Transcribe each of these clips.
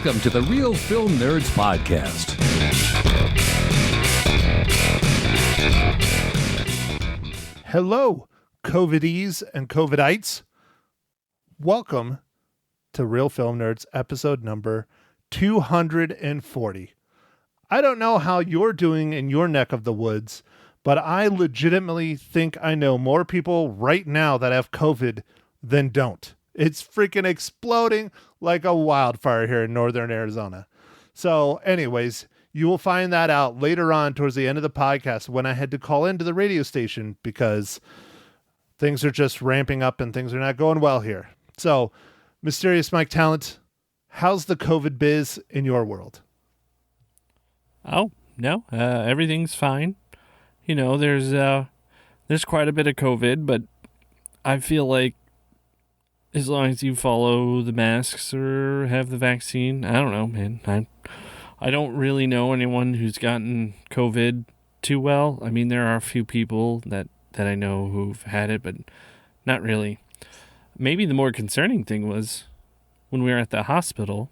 Welcome to the Real Film Nerds Podcast. Hello, COVIDies and COVIDites. Welcome to Real Film Nerds episode number 240. I don't know how you're doing in your neck of the woods, but I legitimately think I know more people right now that have COVID than don't. It's freaking exploding like a wildfire here in northern Arizona. So anyways, you will find that out later on towards the end of the podcast when I had to call into the radio station because things are just ramping up and things are not going well here. So, Mysterious Mike Talent, how's the COVID biz in your world? Oh, no, everything's fine. You know, there's quite a bit of COVID, but I feel like as long as you follow the masks or have the vaccine, I don't know, man. I don't really know anyone who's gotten COVID too well. I mean, there are a few people that I know who've had it, but not really. Maybe the more concerning thing was when we were at the hospital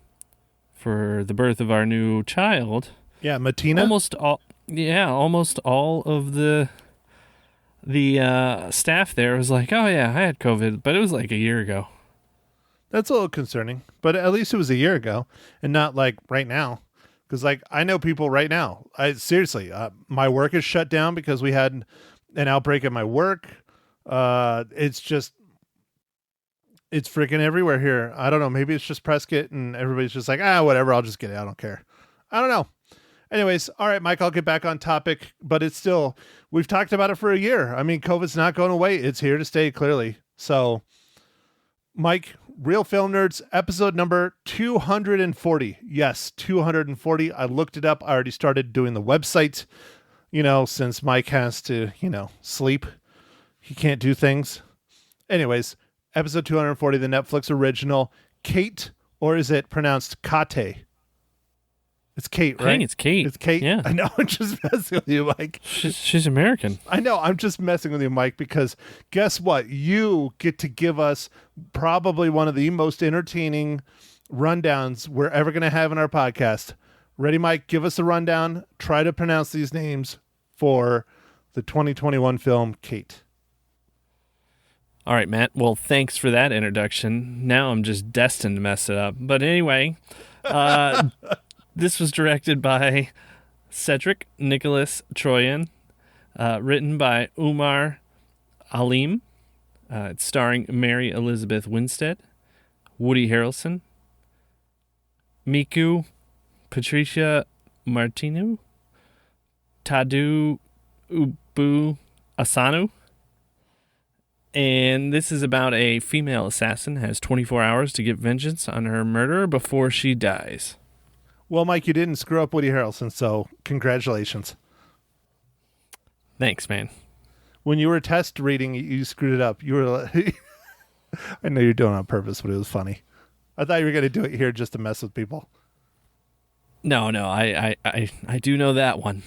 for the birth of our new child. Yeah, Matina? Almost all of the staff there was like, oh yeah, I had COVID, but it was like a year ago. That's a little concerning, but at least it was a year ago and not like right now. Because like I know people right now. Seriously, my work is shut down because we had an outbreak at my work. It's freaking everywhere here. I don't know. Maybe it's just Prescott and everybody's just like, whatever. I'll just get it. I don't care. I don't know. Anyways, all right, Mike, I'll get back on topic, but it's still, we've talked about it for a year. I mean, COVID's not going away. It's here to stay, clearly. So, Mike, Real Film Nerds, episode number 240. Yes, 240. I looked it up. I already started doing the website, since Mike has to, sleep. He can't do things. Anyways, episode 240, the Netflix original, Kate, or is it pronounced Kate? It's Kate, right? I think it's Kate. It's Kate? Yeah. I know, I'm just messing with you, Mike. She's American. I know, I'm just messing with you, Mike, because guess what? You get to give us probably one of the most entertaining rundowns we're ever going to have in our podcast. Ready, Mike? Give us a rundown. Try to pronounce these names for the 2021 film, Kate. All right, Matt. Well, thanks for that introduction. Now I'm just destined to mess it up. But anyway, this was directed by Cedric Nicholas Troyan, written by Umar Alim. It's starring Mary Elizabeth Winstead, Woody Harrelson, Miku, Patricia Martinu, Tadu Ubu Asanu. And this is about a female assassin who has 24 hours to get vengeance on her murderer before she dies. Well, Mike, you didn't screw up Woody Harrelson, so congratulations. Thanks, man. When you were test reading, you screwed it up. You were I know you're doing it on purpose, but it was funny. I thought you were going to do it here just to mess with people. No, I do know that one.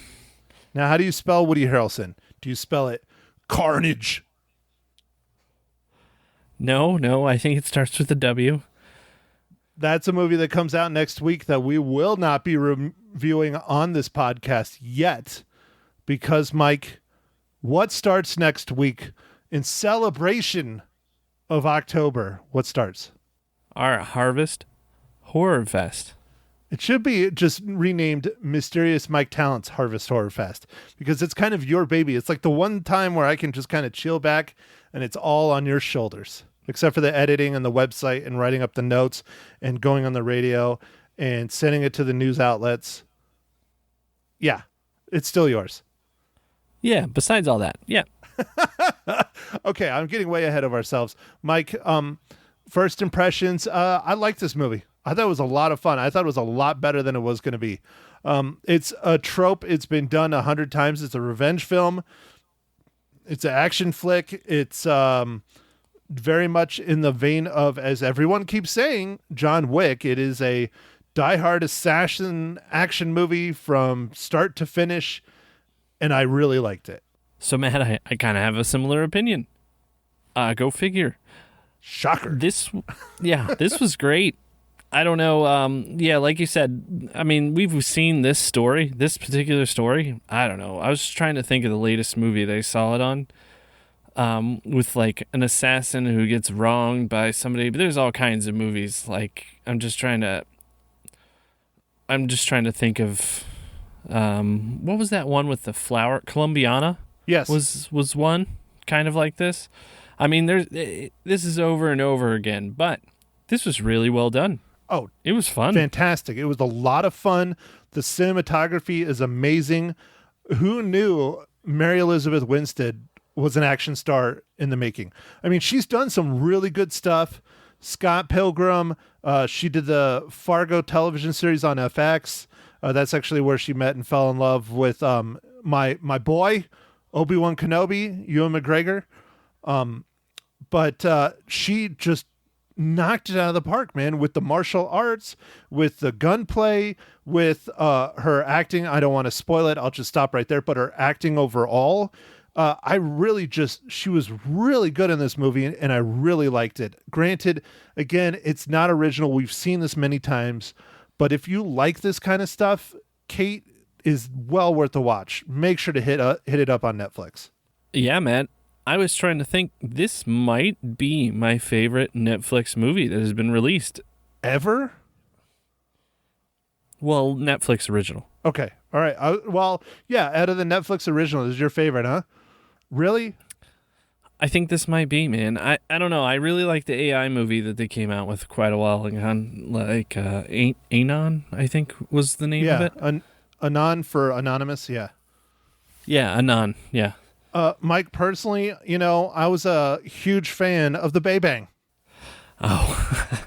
Now, how do you spell Woody Harrelson? Do you spell it Carnage? No, I think it starts with a W. That's a movie that comes out next week that we will not be reviewing on this podcast yet because, Mike, what starts next week in celebration of October? What starts? Our Harvest Horror Fest. It should be just renamed Mysterious Mike Talent's Harvest Horror Fest because it's kind of your baby. It's like the one time where I can just kind of chill back and it's all on your shoulders, except for the editing and the website and writing up the notes and going on the radio and sending it to the news outlets. Yeah, it's still yours. Yeah, besides all that. Yeah. Okay, I'm getting way ahead of ourselves. Mike, first impressions, I like this movie. I thought it was a lot of fun. I thought it was a lot better than it was going to be. It's a trope. It's been done 100 times. It's a revenge film. It's an action flick. It's very much in the vein of, as everyone keeps saying, John Wick. It is a diehard assassin action movie from start to finish, and I really liked it. So, Matt, I kind of have a similar opinion. Go figure. Shocker. This was great. I don't know. Yeah, like you said, I mean, we've seen this particular story. I don't know. I was just trying to think of the latest movie they saw it on, with like an assassin who gets wronged by somebody. But there's all kinds of movies. Like I'm just trying to think of, what was that one with the flower? Colombiana? Yes. Was one kind of like this. I mean, this is over and over again, but this was really well done. Oh, it was fun. Fantastic. It was a lot of fun. The cinematography is amazing. Who knew Mary Elizabeth Winstead was an action star in the making? I mean, she's done some really good stuff. Scott Pilgrim. She did the Fargo television series on FX. That's actually where she met and fell in love with my boy, Obi-Wan Kenobi, Ewan McGregor. But she just knocked it out of the park, man, with the martial arts, with the gunplay, with her acting. I don't want to spoil it. I'll just stop right there. But her acting overall, she was really good in this movie, and I really liked it. Granted, again, it's not original. We've seen this many times, but if you like this kind of stuff, Kate is well worth the watch. Make sure to hit it up on Netflix. Yeah, man. I was trying to think, this might be my favorite Netflix movie that has been released. Ever? Well, Netflix original. Okay. All right. Yeah, out of the Netflix original, this is your favorite, huh? Really? I think this might be, man. I don't know. I really like the AI movie that they came out with quite a while ago. Anon, I think was the name of it. Anon for Anonymous, yeah. Yeah, Anon, yeah. Mike, personally, I was a huge fan of the Bay Bang. Oh,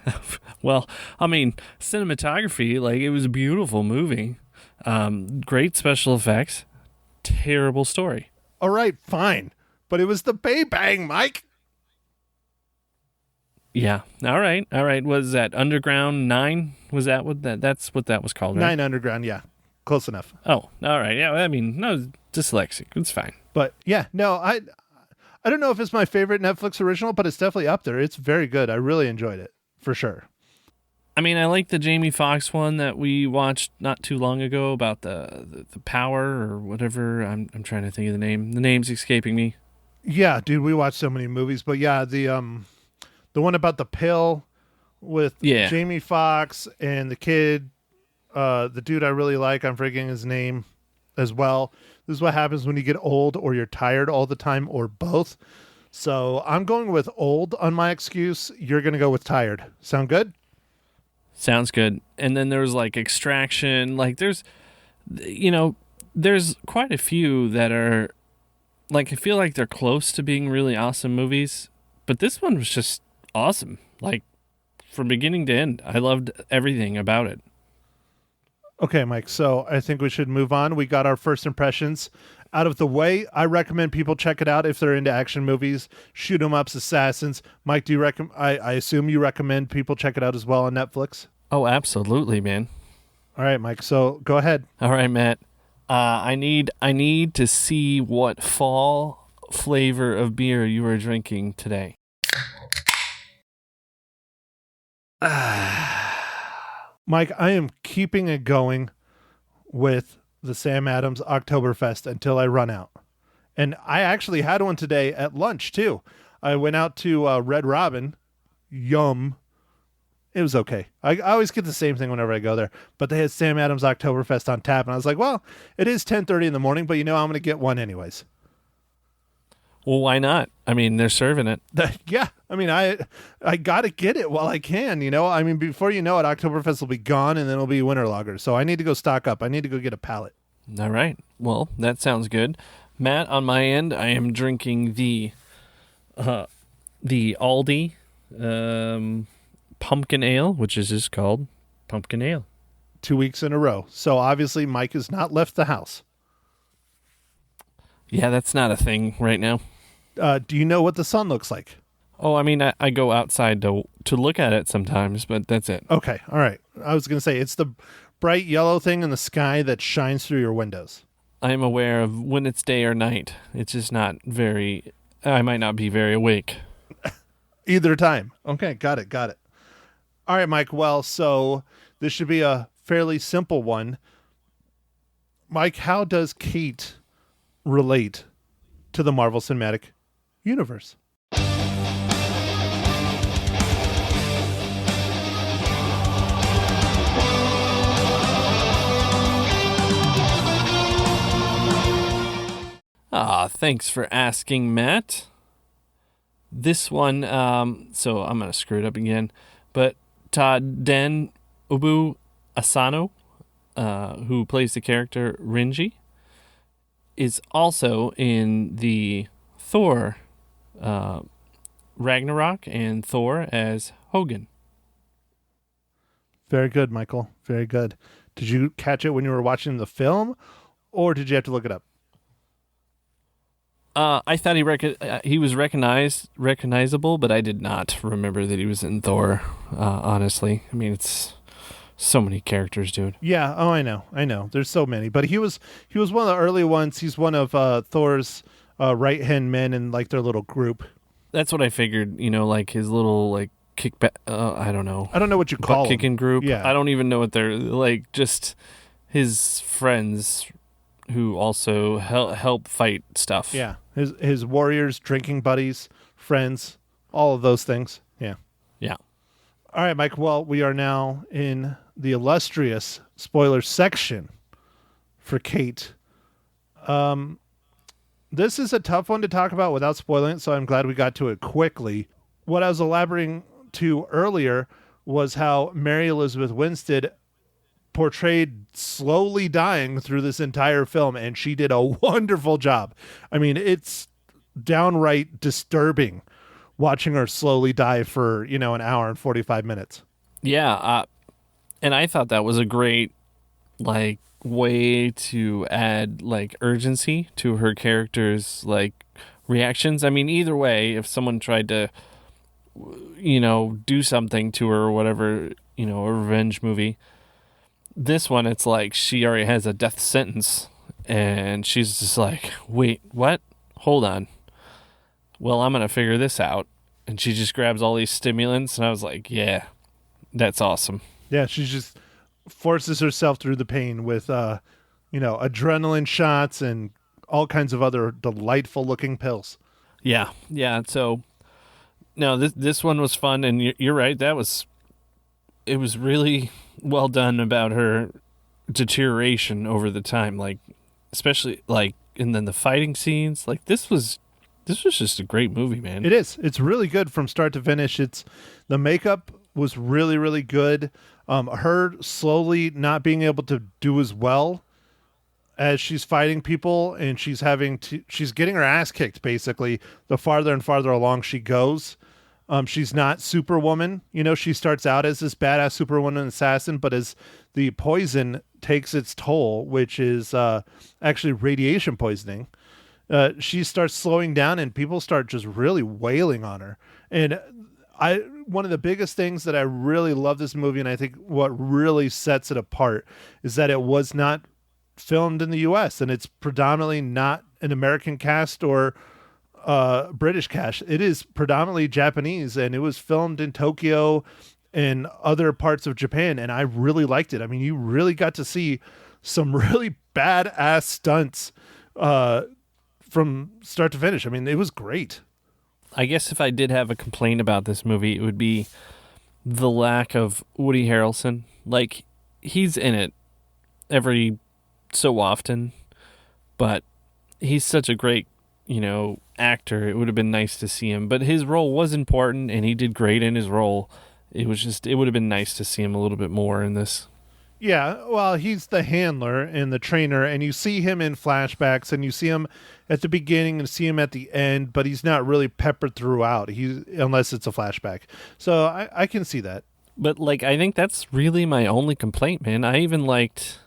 well, I mean, cinematography, like, it was a beautiful movie. Great special effects. Terrible story. All right, fine. But it was the Bay Bang, Mike. Yeah. All right. Was that Underground 9? Was that that's what that was called, right? 9 Underground, yeah. Close enough. Oh, all right. Yeah, I mean, no, dyslexic. It's fine. But yeah, no, I don't know if it's my favorite Netflix original, but it's definitely up there. It's very good. I really enjoyed it, for sure. I mean, I like the Jamie Foxx one that we watched not too long ago about the power or whatever. I'm trying to think of the name. The name's escaping me. Yeah, dude, we watched so many movies, but yeah, the one about the pill with Jamie Foxx and the kid, the dude I really like, I'm forgetting his name as well. This is what happens when you get old or you're tired all the time or both. So I'm going with old on my excuse. You're going to go with tired. Sound good? Sounds good. And then there was like Extraction. Like there's quite a few that are like, I feel like they're close to being really awesome movies. But this one was just awesome. Like from beginning to end. I loved everything about it. Okay, Mike, so I think we should move on. We got our first impressions out of the way. I recommend people check it out if they're into action movies, shoot 'em ups, assassins. Mike, do you I assume you recommend people check it out as well on Netflix? Oh, absolutely, man. All right, Mike, so go ahead. All right, Matt. I need to see what fall flavor of beer you are drinking today. Mike, I am keeping it going with the Sam Adams Oktoberfest until I run out. And I actually had one today at lunch, too. I went out to Red Robin. Yum. It was okay. I always get the same thing whenever I go there. But they had Sam Adams Oktoberfest on tap. And I was like, well, it is 10:30 in the morning, but I'm going to get one anyways. Well, why not? I mean, they're serving it. Yeah. I mean, I got to get it while I can, I mean, before you know it, Oktoberfest will be gone and then it'll be winter lager. So I need to go stock up. I need to go get a pallet. All right. Well, that sounds good. Matt, on my end, I am drinking the Aldi pumpkin ale, which is just called pumpkin ale. 2 weeks in a row. So obviously Mike has not left the house. Yeah, that's not a thing right now. Do you know what the sun looks like? Oh, I mean, I go outside to look at it sometimes, but that's it. Okay, all right. I was going to say, it's the bright yellow thing in the sky that shines through your windows. I am aware of when it's day or night. It's just not I might not be very awake. Either time. Okay, got it. All right, Mike. Well, so this should be a fairly simple one. Mike, how does Kate relate to the Marvel Cinematic Universe? Thanks for asking, Matt. This one, so I'm going to screw it up again, but Den Ubu Asano, who plays the character Renji, is also in the Thor Ragnarok and Thor as Hogun. Very good, Michael. Very good. Did you catch it when you were watching the film, or did you have to look it up? I thought he was recognizable, but I did not remember that he was in Thor. Honestly, I mean, it's so many characters, dude. Yeah. Oh, I know. There's so many, but he was one of the early ones. He's one of Thor's right hand men in like their little group. That's what I figured. Like his little like kickback. I don't know. I don't know what you call kicking group. Yeah. I don't even know what they're like. Just his friends who also help fight stuff. Yeah. His warriors, drinking buddies, friends, all of those things. Yeah. Yeah. All right, Mike. Well, we are now in the illustrious spoiler section for Kate. This is a tough one to talk about without spoiling it, so I'm glad we got to it quickly. What I was elaborating to earlier was how Mary Elizabeth Winstead portrayed slowly dying through this entire film, and she did a wonderful job. I mean, it's downright disturbing watching her slowly die for, an hour and 45 minutes. Yeah, and I thought that was a great, like, way to add, like, urgency to her character's, like, reactions. I mean, either way, if someone tried to, do something to her or whatever, a revenge movie, this one, it's like she already has a death sentence, and she's just like, wait, what? Hold on. Well, I'm going to figure this out. And she just grabs all these stimulants, and I was like, yeah, that's awesome. Yeah, she just forces herself through the pain with, adrenaline shots and all kinds of other delightful-looking pills. Yeah. So, no, this one was fun, and you're right. It was really well done about her deterioration over the time, like, especially, like, and then the fighting scenes. Like, this was just a great movie, man. It is. It's really good from start to finish. The makeup was really, really good. Her slowly not being able to do as well as she's fighting people, and she's getting her ass kicked basically the farther and farther along she goes. She's not Superwoman. She starts out as this badass Superwoman assassin, but as the poison takes its toll, which is actually radiation poisoning, she starts slowing down, and people start just really wailing on her. And one of the biggest things that I really love this movie, and I think what really sets it apart, is that it was not filmed in the U.S. and it's predominantly not an American cast or British cast. It is predominantly Japanese, and it was filmed in Tokyo and other parts of Japan, and I really liked it. I mean, you really got to see some really badass stunts from start to finish. I mean, it was great. I guess if I did have a complaint about this movie, it would be the lack of Woody Harrelson. Like, he's in it every so often, but he's such a great, actor. It would have been nice to see him, but his role was important, and he did great in his role. It would have been nice to see him a little bit more in this. Yeah, well, he's the handler and the trainer, and you see him in flashbacks, and you see him at the beginning and see him at the end, but he's not really peppered throughout, unless it's a flashback. So I can see that. But, like, I think that's really my only complaint, man. I liked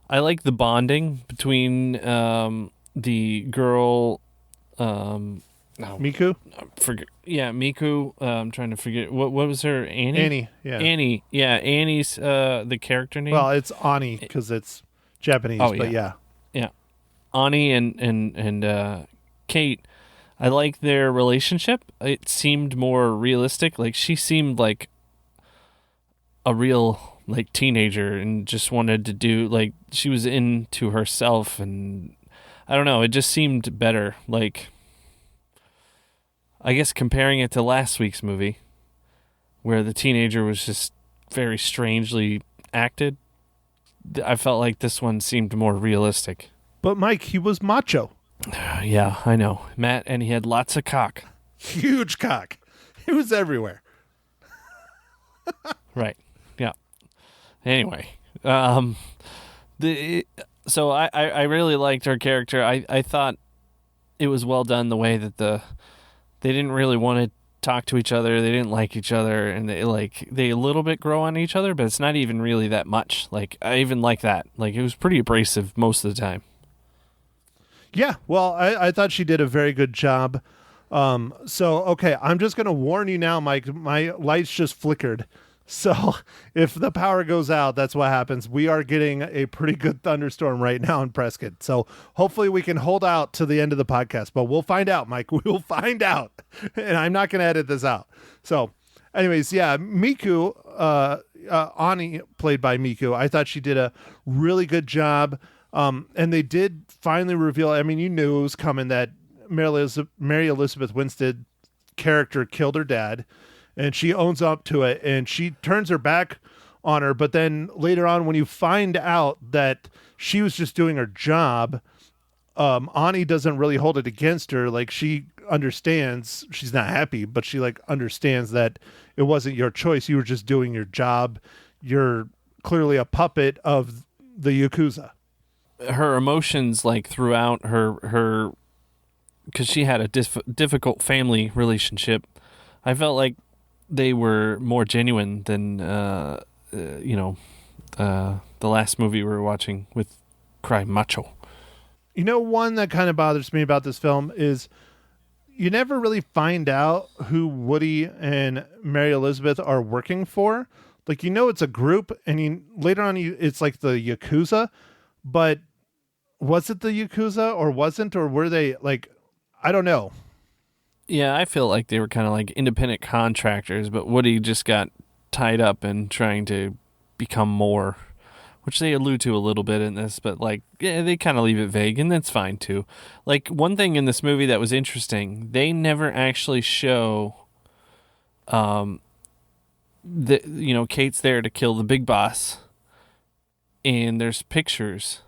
the bonding between the girl... Miku? Miku. I'm trying to forget. What was her? Annie? Annie, yeah. Annie. Yeah, Annie's the character name. Well, it's Ani because it's Japanese, but yeah. Yeah. Annie and Kate, I like their relationship. It seemed more realistic. Like, she seemed like a real like teenager and just wanted to do like she was into herself, and I don't know, it just seemed better. Like, I guess comparing it to last week's movie where the teenager was just very strangely acted, I felt like this one seemed more realistic. But Mike, he was macho. Yeah, I know, Matt, and he had lots of cock. Huge cock. It was everywhere. Right. Yeah. Anyway, so I really liked her character. I thought it was well done the way that they didn't really want to talk to each other. They didn't like each other, and they a little bit grow on each other, but it's not even really that much. Like, I even like that. Like, it was pretty abrasive most of the time. Yeah, well, I thought she did a very good job. Okay, I'm just going to warn you now, Mike. My lights just flickered. So if the power goes out, that's what happens. We are getting a pretty good thunderstorm right now in Prescott. So hopefully we can hold out to the end of the podcast, but we'll find out, Mike. We will find out. And I'm not going to edit this out. So anyways, yeah, Miku, Ani, played by Miku, I thought she did a really good job. And they did finally reveal, I mean, you knew it was coming that Mary Elizabeth Winstead character killed her dad, and she owns up to it, and she turns her back on her. But then later on, when you find out that she was just doing her job, Ani doesn't really hold it against her. Like, she understands, she's not happy, but she like understands that it wasn't your choice. You were just doing your job. You're clearly a puppet of the Yakuza. Her emotions, like, throughout her because she had a difficult family relationship, I felt like they were more genuine than the last movie we were watching with Cry Macho. You know, one that kind of bothers me about this film is you never really find out who Woody and Mary Elizabeth are working for. Like, you know, it's a group, and later on it's like the Yakuza, but was it the Yakuza or wasn't, or were they like, I don't know. Yeah, I feel like they were kind of like independent contractors, but Woody just got tied up in trying to become more, which they allude to a little bit in this, but like, yeah, they kind of leave it vague, and that's fine too. Like, one thing in this movie that was interesting, they never actually show Kate's there to kill the big boss, and there's pictures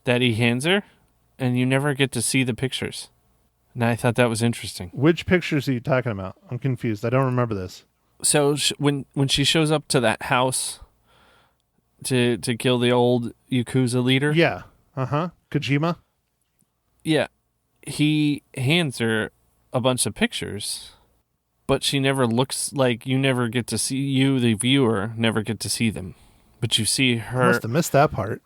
that he hands her, and you never get to see the pictures. And I thought that was interesting. Which pictures are you talking about? I'm confused. I don't remember this. So when she shows up to that house to kill the old Yakuza leader. Yeah. Uh-huh. Kojima. Yeah. He hands her a bunch of pictures, but she never looks, like, you never get to see, you, the viewer, never get to see them. But you see her. I must have missed that part.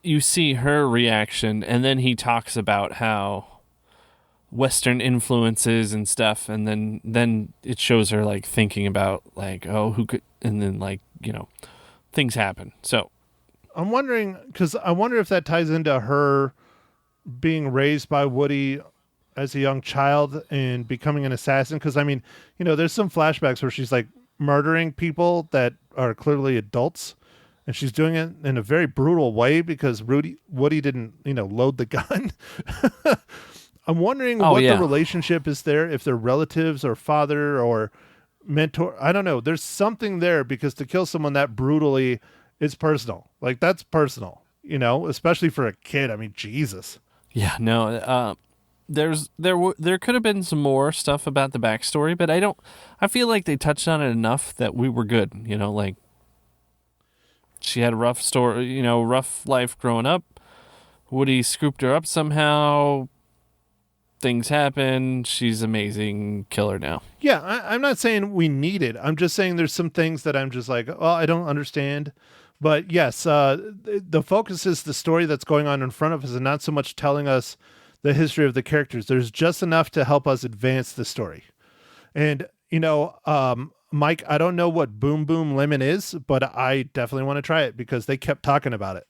You see her reaction, and then he talks about how Western influences and stuff, and then it shows her like thinking about like, oh, who could, and then like, things happen. So I'm wondering, because I wonder if that ties into her being raised by Woody as a young child and becoming an assassin. Because I mean, there's some flashbacks where she's like murdering people that are clearly adults, and she's doing it in a very brutal way because Woody didn't load the gun. I'm wondering the relationship is there, if they're relatives or father or mentor. I don't know. There's something there, because to kill someone that brutally is personal. Like, that's personal, especially for a kid. I mean, Jesus. Yeah, no. There could have been some more stuff about the backstory, but I feel like they touched on it enough that we were good. Like, she had a rough story, rough life growing up. Woody scooped her up somehow. Things happen. She's amazing. Kill her now. Yeah, I'm not saying we need it. I'm just saying there's some things that I'm just like, I don't understand. But yes, the focus is the story that's going on in front of us, and not so much telling us the history of the characters. There's just enough to help us advance the story. And, Mike, I don't know what Boom Boom Lemon is, but I definitely want to try it because they kept talking about it.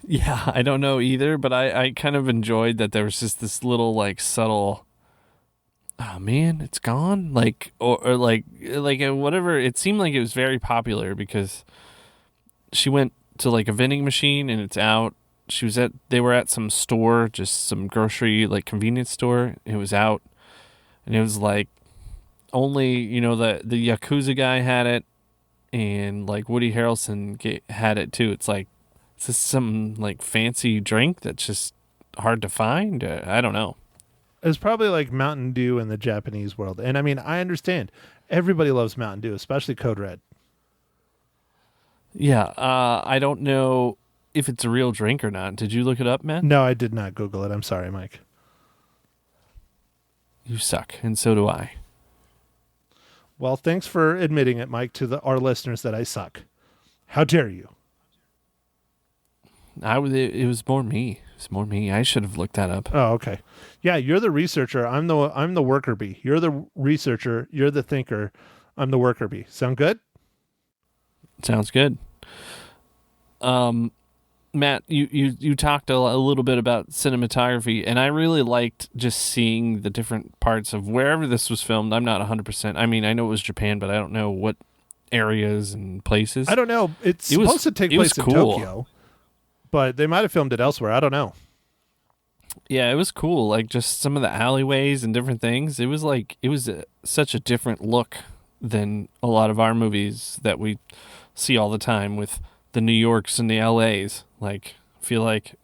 Yeah, I don't know either, but I kind of enjoyed that there was just this little like subtle oh man, it's gone. Like or like whatever. It seemed like it was very popular because she went to like a vending machine and it's out. They were at some store, just some grocery like convenience store. It was out, and it was like only the Yakuza guy had it, and like Woody Harrelson had it too. It's like, is this some like fancy drink that's just hard to find? I don't know. It's probably like Mountain Dew in the Japanese world. And I mean, I understand. Everybody loves Mountain Dew, especially Code Red. Yeah, I don't know if it's a real drink or not. Did you look it up, man? No, I did not Google it. I'm sorry, Mike. You suck, and so do I. Well, thanks for admitting it, Mike, to our listeners that I suck. How dare you? It was more me. It's more me. I should have looked that up. Oh, okay. Yeah, you're the researcher. I'm the worker bee. You're the researcher. You're the thinker. I'm the worker bee. Sound good? Sounds good. Matt, you talked a little bit about cinematography, and I really liked just seeing the different parts of wherever this was filmed. I'm not 100%. I mean, I know it was Japan, but I don't know what areas and places. I don't know. It's supposed to take place in cool. Tokyo, but they might have filmed it elsewhere. I don't know. Yeah, it was cool. Like just some of the alleyways and different things. It was such a different look than a lot of our movies that we see all the time with the New Yorks and the LAs. Like, I feel like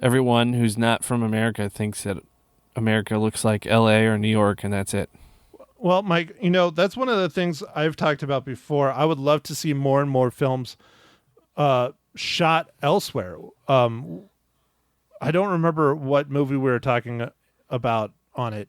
everyone who's not from America thinks that America looks like LA or New York, and that's it. Well, Mike, that's one of the things I've talked about before. I would love to see more and more films shot elsewhere. I don't remember what movie we were talking about on it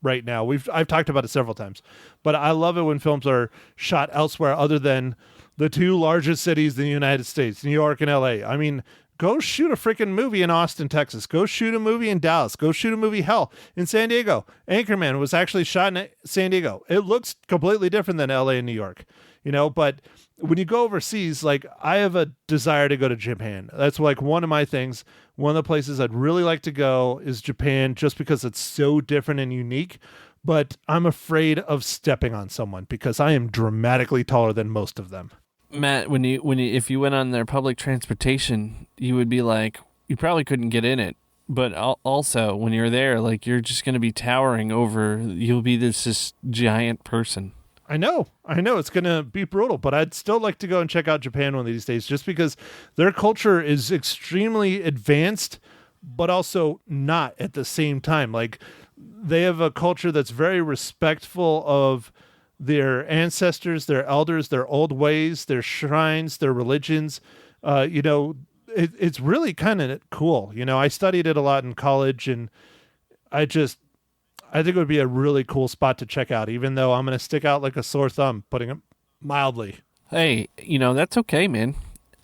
right now. I've talked about it several times, but I love it when films are shot elsewhere other than the two largest cities in the United States, New York and LA. I mean, go shoot a freaking movie in Austin, Texas. Go shoot a movie in Dallas. Go shoot a movie, hell, in San Diego. Anchorman was actually shot in San Diego. It looks completely different than LA and New York, but when you go overseas, like I have a desire to go to Japan. That's like one of my things. One of the places I'd really like to go is Japan just because it's so different and unique. But I'm afraid of stepping on someone because I am dramatically taller than most of them. Matt, if you went on their public transportation, you would be like, you probably couldn't get in it. But also, when you're there, like you're just going to be towering over. You'll be this giant person. I know it's going to be brutal, but I'd still like to go and check out Japan one of these days just because their culture is extremely advanced, but also not at the same time. Like they have a culture that's very respectful of their ancestors, their elders, their old ways, their shrines, their religions. It's really kind of cool. I studied it a lot in college, and I think it would be a really cool spot to check out, even though I'm going to stick out like a sore thumb, putting it mildly. Hey, that's okay, man.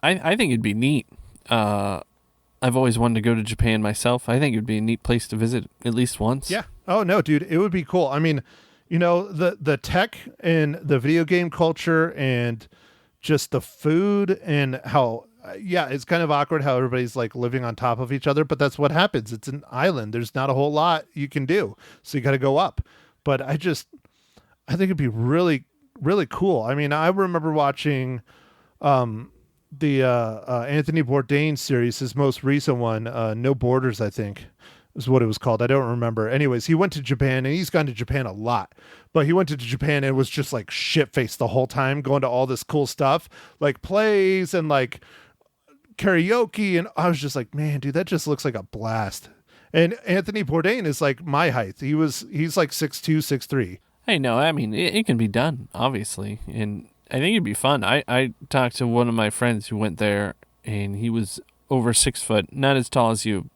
I think it'd be neat. I've always wanted to go to Japan myself. I think it'd be a neat place to visit at least once. Yeah. Oh, no, dude. It would be cool. I mean, the tech and the video game culture and just the food and how... it's kind of awkward how everybody's like living on top of each other, but that's what happens. It's an island. There's not a whole lot you can do. So you got to go up. But I think it'd be really, really cool. I mean, I remember watching the Anthony Bourdain series, his most recent one, No Borders, I think is what it was called. I don't remember. Anyways, he went to Japan, and he's gone to Japan a lot, but he went to Japan and was just like shit-faced the whole time, going to all this cool stuff, like plays and like karaoke, and I was just like, man, dude, that just looks like a blast. And Anthony Bourdain is like my height. He's like 6'2", 6'3". Hey, no, I mean it can be done, obviously, and I think it'd be fun. I talked to one of my friends who went there, and he was over 6 foot, not as tall as you,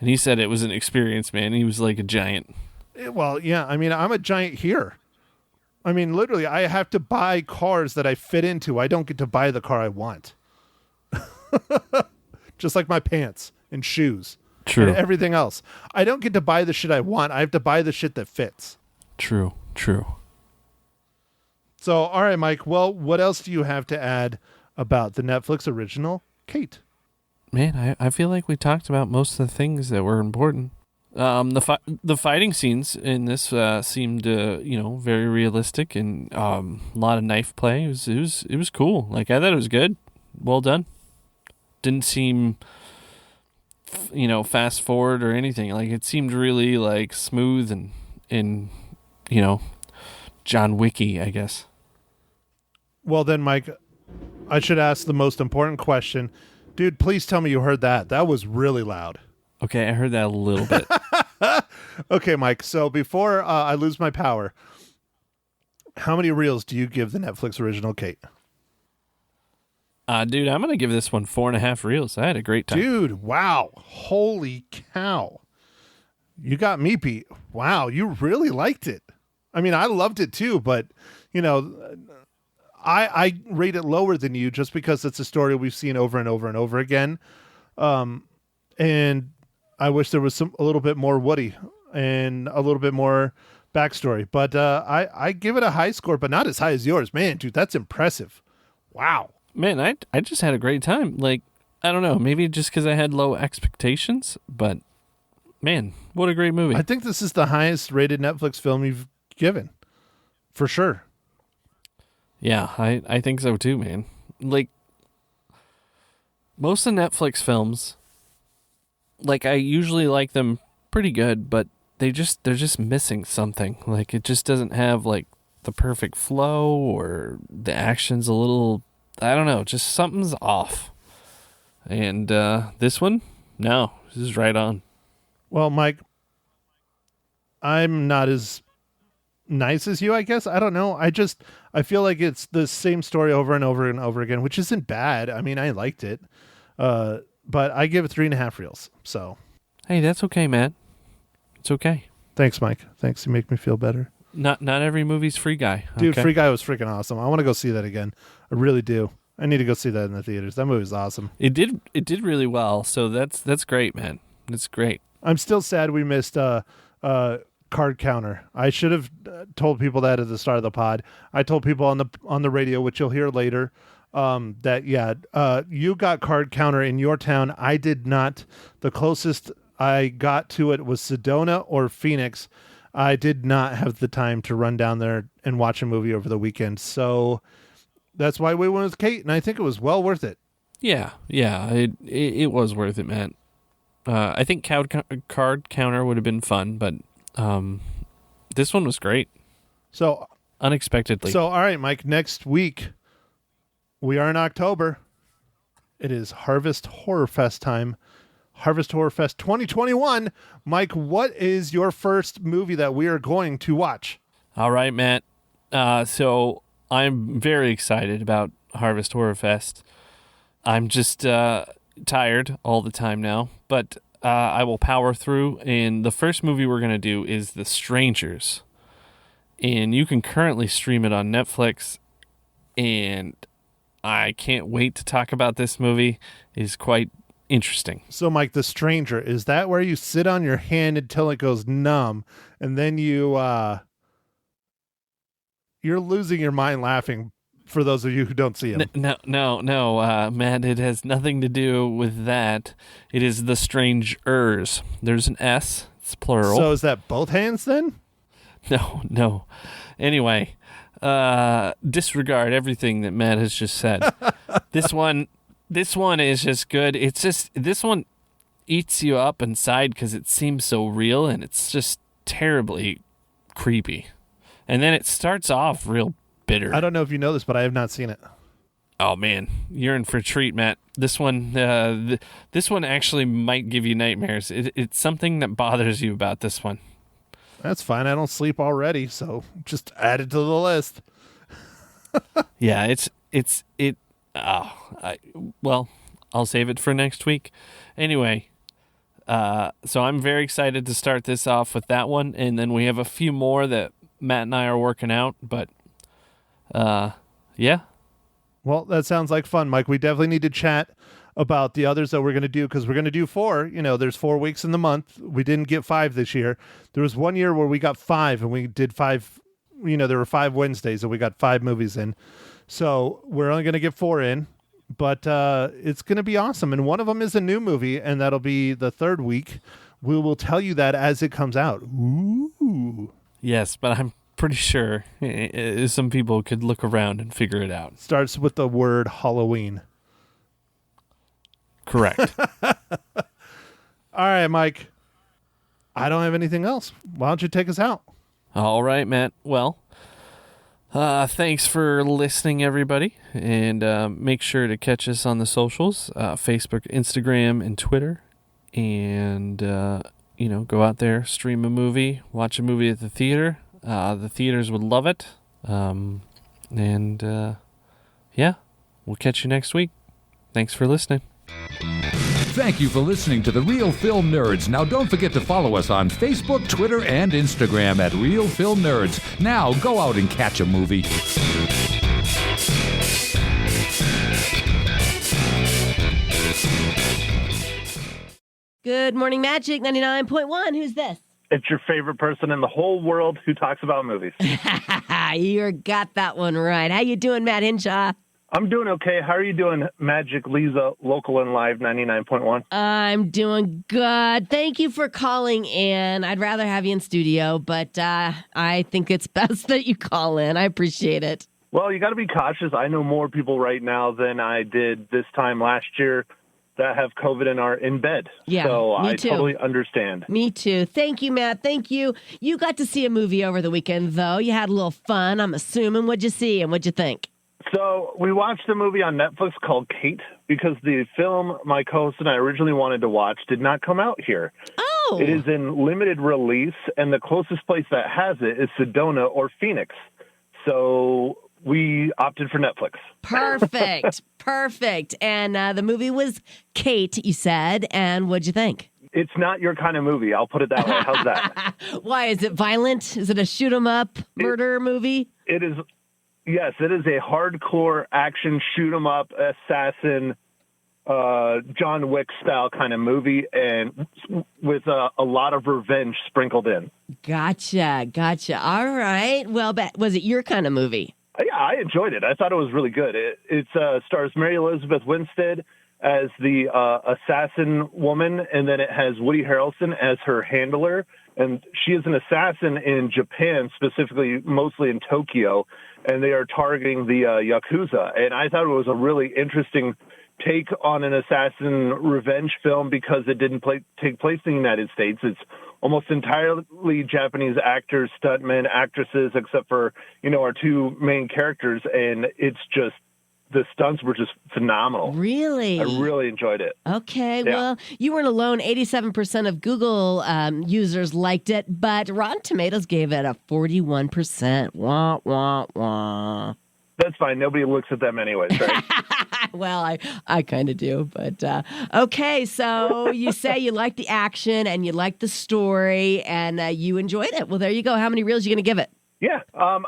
and he said it was an experience, man. He was like a giant. Well, yeah, I mean, I'm a giant here. I mean, literally, I have to buy cars that I fit into. I don't get to buy the car I want. Just like my pants and shoes. True. And everything else. I don't get to buy the shit I want. I have to buy the shit that fits. True. So, all right, Mike. Well, what else do you have to add about the Netflix original, Kate? Man, I feel like we talked about most of the things that were important. The fighting scenes in this seemed very realistic, and a lot of knife play. It was cool. Like, I thought it was good. Well done. Didn't seem fast forward or anything. Like, it seemed really like smooth and John Wicky, I guess. Well then, Mike, I should ask the most important question. Dude, please tell me you heard that. That was really loud. Okay, I heard that a little bit. Okay, Mike. So before I lose my power, how many reels do you give the Netflix original Kate? Dude, I'm gonna give this one 4.5 reels. I had a great time. Dude, wow. Holy cow. You got me beat. Wow, you really liked it. I mean, I loved it too, but, I rate it lower than you just because it's a story we've seen over and over and over again. And I wish there was a little bit more Woody and a little bit more backstory. But I give it a high score, but not as high as yours. Man, dude, that's impressive. Wow. Man, I just had a great time. Like, I don't know, maybe just because I had low expectations, but man, what a great movie. I think this is the highest rated Netflix film you've given. For sure. Yeah, I think so too, man. Like, most of Netflix films, like, I usually like them pretty good, but they're just missing something. Like, it just doesn't have, like, the perfect flow, or the action's a little, I don't know, just something's off. And this one, no, this is right on. Well, Mike, I'm not as nice as you, I guess. I don't know. I feel like it's the same story over and over and over again, which isn't bad. I mean, I liked it. But I give it 3.5 reels. So, hey, that's okay, Matt. It's okay. Thanks, Mike. Thanks. You make me feel better. Not every movie's Free Guy. Dude, okay? Free Guy was freaking awesome. I want to go see that again. I really do. I need to go see that in the theaters. That movie's awesome. It did really well. So that's great, man. That's great. I'm still sad we missed Card Counter. I should have told people that at the start of the pod. I told people on the radio, which you'll hear later, that you got Card Counter in your town. I did not. The closest I got to it was Sedona or Phoenix. I did not have the time to run down there and watch a movie over the weekend. So that's why we went with Kate, and I think it was well worth it. Yeah, it was worth it, man. I think Card Counter would have been fun, but this one was great. So unexpectedly. So all right, Mike. Next week we are in October. It is Harvest Horror Fest time. Harvest Horror Fest 2021. Mike, what is your first movie that we are going to watch? All right, Matt. So I'm very excited about Harvest Horror Fest. I'm just tired all the time now, but I will power through. And the first movie we're going to do is The Strangers. And you can currently stream it on Netflix. And I can't wait to talk about this movie. It is quite interesting. So, Mike, The Stranger, is that where you sit on your hand until it goes numb, and then you're losing your mind laughing, for those of you who don't see it? No, Matt, it has nothing to do with that. It is The Strangers. There's an S. It's plural. So is that both hands then? No. Anyway, disregard everything that Matt has just said. This one is just good. It's just, this one eats you up inside because it seems so real, and it's just terribly creepy. And then it starts off real bitter. I don't know if you know this, but I have not seen it. Oh man, you're in for a treat, Matt. This one, this one actually might give you nightmares. It's something that bothers you about this one. That's fine. I don't sleep already, so just add it to the list. Yeah, well, I'll save it for next week. Anyway, so I'm very excited to start this off with that one, and then we have a few more that Matt and I are working out, but yeah. Well, that sounds like fun, Mike. We definitely need to chat about the others that we're going to do, because we're going to do 4. There's 4 weeks in the month. We didn't get 5 this year. There was one year where we got 5, and we did 5. There were 5 Wednesdays, and we got 5 movies in. So we're only going to get 4 in, but it's going to be awesome. And one of them is a new movie, and that'll be the 3rd week. We will tell you that as it comes out. Ooh. Yes, but I'm pretty sure some people could look around and figure it out. Starts with the word Halloween. Correct. All right, Mike. I don't have anything else. Why don't you take us out? All right, Matt. Well, thanks for listening, everybody. And make sure to catch us on the socials, Facebook, Instagram, and Twitter. And, go out there, stream a movie, watch a movie at the theater. The theaters would love it. We'll catch you next week. Thanks for listening. Thank you for listening to The Real Film Nerds. Now, don't forget to follow us on Facebook, Twitter, and Instagram at Real Film Nerds. Now, go out and catch a movie. Good morning, Magic 99.1. Who's this? It's your favorite person in the whole world who talks about movies. You got that one right. How you doing, Matt Hinshaw? I'm doing okay. How are you doing, Magic Lisa, local and live 99.1? I'm doing good. Thank you for calling in. I'd rather have you in studio, but I think it's best that you call in. I appreciate it. Well, you got to be cautious. I know more people right now than I did this time last year that have COVID and are in bed. Yeah, so me I too. totally understand. Me too. Thank you, Matt. Thank you. You got to see a movie over the weekend, though. You had a little fun, I'm assuming. What'd you see and what'd you think? So we watched a movie on Netflix called Kate because the film my co-host and I originally wanted to watch did not come out here. Oh. It is in limited release, and the closest place that has it is Sedona or Phoenix. So we opted for Netflix. Perfect. Perfect. And the movie was Kate, you said. And what'd you think? It's not your kind of movie. I'll put it that way. How's that? Why? Is it violent? Is it a shoot-'em-up murder movie? It is. Yes, it is a hardcore action shoot-'em-up assassin, John Wick style kind of movie, and with a lot of revenge sprinkled in. Gotcha. All right. Well, was it your kind of movie? Yeah, I enjoyed it. I thought it was really good. It stars Mary Elizabeth Winstead as the assassin woman, and then it has Woody Harrelson as her handler. And she is an assassin in Japan, specifically mostly in Tokyo, and they are targeting the Yakuza. And I thought it was a really interesting take on an assassin revenge film because it didn't take place in the United States. It's almost entirely Japanese actors, stuntmen, actresses, except for, our two main characters. And it's just, the stunts were just phenomenal. Really? I really enjoyed it. Okay, Yeah. Well, you weren't alone. 87% of Google users liked it, but Rotten Tomatoes gave it a 41%. Wah, wah, wah. That's fine. Nobody looks at them anyways, right? Well, I kind of do, but okay. So you say you like the action and you like the story and you enjoyed it. Well, there you go. How many reels are you going to give it? Yeah. I'm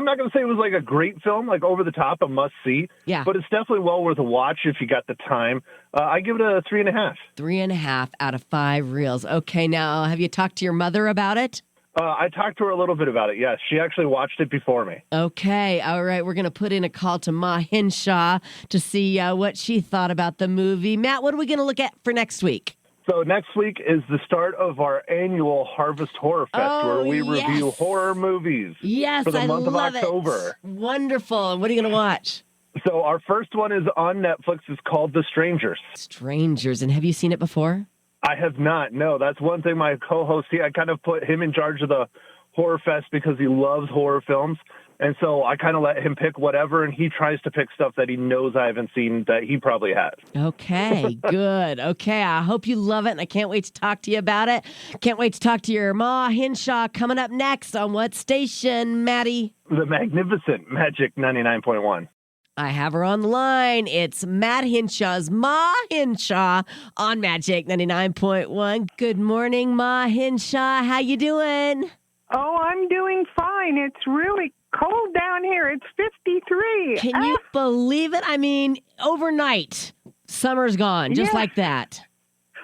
not going to say it was like a great film, like over the top, a must see. Yeah. But it's definitely well worth a watch if you got the time. I give it a 3.5. 3.5 out of 5 reels. Okay. Now, have you talked to your mother about it? I talked to her a little bit about it, yes. She actually watched it before me. Okay. All right. We're going to put in a call to Ma Hinshaw to see what she thought about the movie. Matt, what are we going to look at for next week? So next week is the start of our annual Harvest Horror Fest, where we review horror movies for the month of October. Wonderful. And what are you going to watch? So our first one is on Netflix. It's called The Strangers. Strangers. And have you seen it before? I have not. No, that's one thing my co-host, I kind of put him in charge of the Horror Fest because he loves horror films. And so I kind of let him pick whatever, and he tries to pick stuff that he knows I haven't seen that he probably has. Okay, good. Okay, I hope you love it, and I can't wait to talk to you about it. Can't wait to talk to your Ma Hinshaw coming up next on what station, Maddie? The magnificent Magic 99.1. I have her on the line. It's Matt Hinshaw's Ma Hinshaw on Magic 99.1. Good morning, Ma Hinshaw. How you doing? Oh, I'm doing fine. It's really cold down here. It's 53. Can you believe it? I mean, overnight, summer's gone, just like that.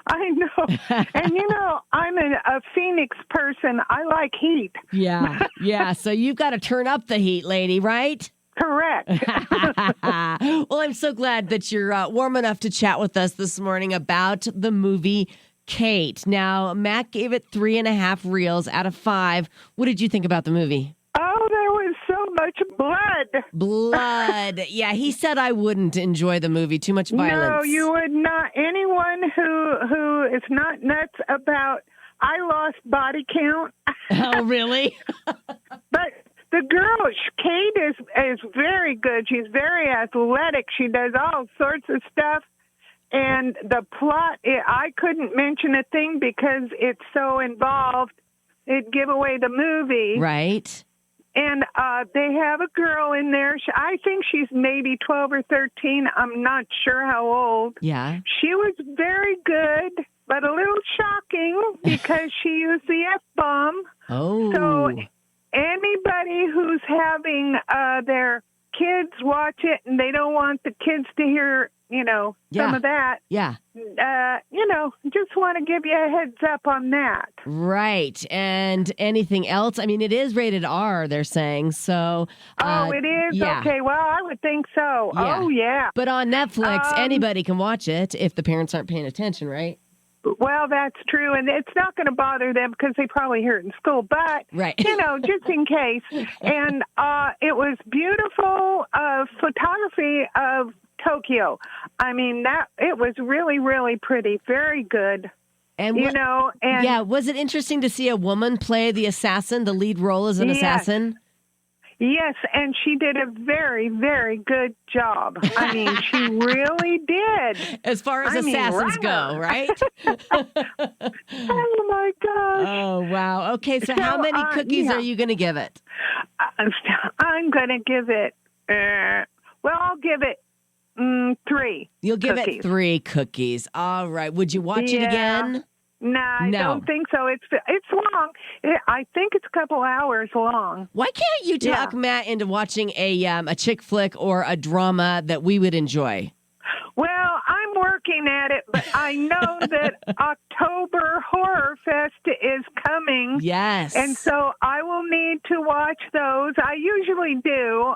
I know. And, I'm a Phoenix person. I like heat. Yeah. So you've got to turn up the heat, lady, right? Correct. Well, I'm so glad that you're warm enough to chat with us this morning about the movie Kate. Now, Matt gave it 3.5 reels out of 5. What did you think about the movie? Oh, there was so much blood. Blood. Yeah, he said I wouldn't enjoy the movie. Too much violence. No, you would not. Anyone who is not nuts about, I lost body count. Oh, really? But the girl, Kate, is very good. She's very athletic. She does all sorts of stuff. And the plot, I couldn't mention a thing because it's so involved. It'd give away the movie. Right. And they have a girl in there. I think she's maybe 12 or 13. I'm not sure how old. Yeah. She was very good, but a little shocking because she used the F-bomb. Oh. So anybody who's having their kids watch it and they don't want the kids to hear, some of that, Yeah. just want to give you a heads up on that. Right. And anything else? I mean, it is rated R, they're saying. So. Oh, it is? Yeah. Okay, well, I would think so. Yeah. Oh, yeah. But on Netflix, anybody can watch it if the parents aren't paying attention, right? Well, that's true, and it's not going to bother them because they probably hear it in school, but, Right. Just in case. And it was beautiful photography of Tokyo. I mean, it was really, really pretty, very good. And and yeah, was it interesting to see a woman play the assassin, the lead role as an assassin? Yes, and she did a very, very good job. I mean, she really did. As far as assassins go, right? Oh, my gosh. Oh, wow. Okay, so how many cookies are you going to give it? I'm going to give it, I'll give it 3. You'll give cookies. it 3 cookies. All right. Would you watch it again? No, I don't think so. It's long. I think it's a couple hours long. Why can't you talk Matt into watching a chick flick or a drama that we would enjoy? Well, I'm working at it, but I know that October Horror Fest is coming. Yes. And so I will need to watch those. I usually do.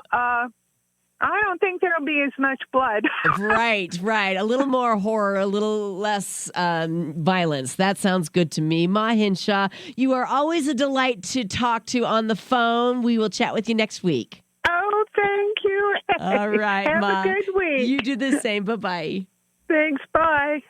I don't think there'll be as much blood. Right. A little more horror, a little less violence. That sounds good to me. Ma Hinshaw, you are always a delight to talk to on the phone. We will chat with you next week. Oh, thank you. All right, Have Ma. a good week. You do the same. Bye-bye. Thanks. Bye.